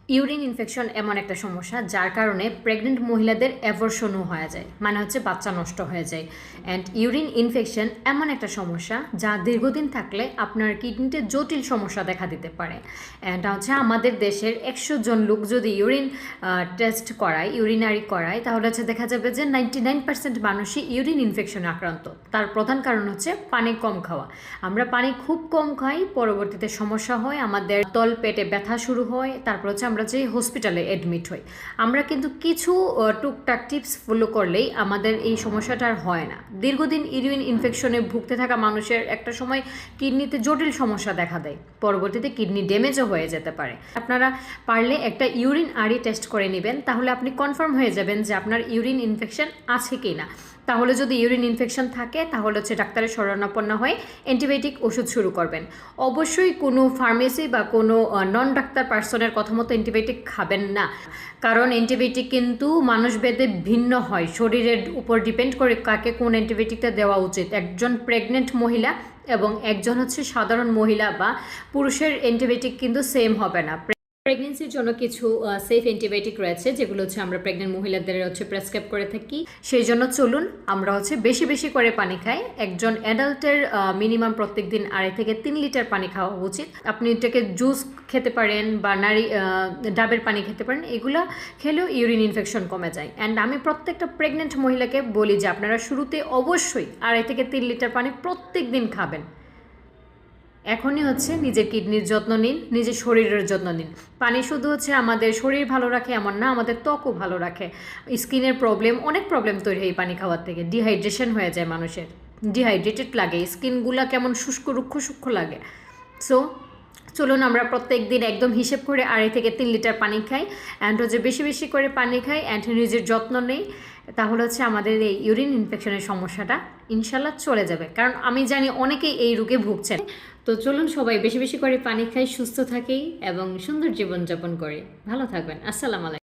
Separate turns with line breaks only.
Urine infection এমন একটা সমস্যা যার কারণে প্রেগনেন্ট মহিলাদের অ্যাবর্শনও হয়ে যায়, মানে হচ্ছে বাচ্চা নষ্ট হয়ে যায়। অ্যান্ড ইউরিন ইনফেকশন এমন একটা সমস্যা যা দীর্ঘদিন থাকলে আপনার কিডনিতে জটিল সমস্যা দেখা দিতে পারে। অ্যান্ড হচ্ছে আমাদের দেশের 100 জন লোক যদি ইউরিন টেস্ট করায়, ইউরিনারি করায়, তাহলে হচ্ছে দেখা যাবে যে 99% মানুষই ইউরিন ইনফেকশনে আক্রান্ত। তার প্রধান কারণ হচ্ছে পানি কম খাওয়া। আমরা পানি খুব কম খাই, পরবর্তীতে সমস্যা হয়, আমাদের তল পেটে ব্যথা শুরু হয়, তারপর হচ্ছে আমরা যে হসপিটালে অ্যাডমিট হই। আমরা কিন্তু কিছু টুকটাক টিপস ফলো করলেই আমাদের এই সমস্যাটা আর হয় না। দীর্ঘদিন ইউরিন ইনফেকশনে ভুগতে থাকা মানুষের একটা সময় কিডনিতে জটিল সমস্যা দেখা দেয়, পরবর্তীতে কিডনি ড্যামেজও হয়ে যেতে পারে। আপনারা পারলে একটা ইউরিন আরি টেস্ট করে নেবেন, তাহলে আপনি কনফার্ম হয়ে যাবেন যে আপনার ইউরিন ইনফেকশন আছে কি না। তাহলে যদি ইউরিন ইনফেকশন থাকে তাহলে হচ্ছে ডাক্তারের শরণাপন্ন হয়ে অ্যান্টিবায়োটিক ওষুধ শুরু করবেন। অবশ্যই কোনো ফার্মেসি বা কোনো নন ডাক্তার পার্সনের কথা মতো অ্যান্টিবায়োটিক খাবেন না, কারণ অ্যান্টিবায়োটিক কিন্তু মানুষভেদে ভিন্ন হয়, শরীরের উপর ডিপেন্ড করে কাকে কোন অ্যান্টিবায়োটিকটা দেওয়া উচিত। একজন প্রেগনেন্ট মহিলা এবং একজন হচ্ছে সাধারণ মহিলা বা পুরুষের অ্যান্টিবায়োটিক কিন্তু সেম হবে না। প্রেগনেন্সির জন্য কিছু সেফ অ্যান্টিবায়োটিক রয়েছে যেগুলো হচ্ছে আমরা প্রেগনেন্ট মহিলাদের হচ্ছে প্রেসক্রাইব করে থাকি। সেই জন্য চলুন আমরা হচ্ছে বেশি বেশি করে পানি খাই। একজন অ্যাডাল্টের মিনিমাম প্রত্যেক দিন 2.5 থেকে 3 লিটার পানি খাওয়া উচিত। আপনি এটাকে জুস খেতে পারেন বা ডাবের পানি খেতে পারেন, এগুলো খেলেও ইউরিন ইনফেকশন কমে যায়। অ্যান্ড আমি প্রত্যেকটা প্রেগনেন্ট মহিলাকে বলি যে আপনারা শুরুতে অবশ্যই 2.5 থেকে 3 লিটার পানি প্রত্যেক দিন খাবেন। এখনই হচ্ছে নিজের কিডনির যত্ন নিন, নিজের শরীরের যত্ন নিন। পানি শুধু হচ্ছে আমাদের শরীর ভালো রাখে এমন না, আমাদের ত্বকও ভালো রাখে। স্কিনের প্রবলেম, অনেক প্রবলেম তৈরি হয় পানি খাওয়ার থেকে। ডিহাইড্রেশন হয়ে যায় মানুষের, ডিহাইড্রেটেড লাগে, স্কিনগুলো কেমন শুষ্ক রুক্ষ সূক্ষ্ম লাগে। সো চলুন আমরা প্রত্যেক দিন একদম হিসেব করে 2.5 থেকে 3 লিটার পানি খাই, অ্যান্ড হচ্ছে বেশি বেশি করে পানি খাই, অ্যান্ড নিজের যত্ন নেই। তাহলে হচ্ছে আমাদের এই ইউরিন ইনফেকশনের সমস্যাটা ইনশাল্লাহ চলে যাবে, কারণ আমি জানি অনেকেই এই রোগে ভুগছেন। তো চলুন সবাই বেশি বেশি করে পানি খাই, সুস্থ থাকি এবং সুন্দর জীবনযাপন করি। ভালো থাকবেন। আসসালামু আলাইকুম।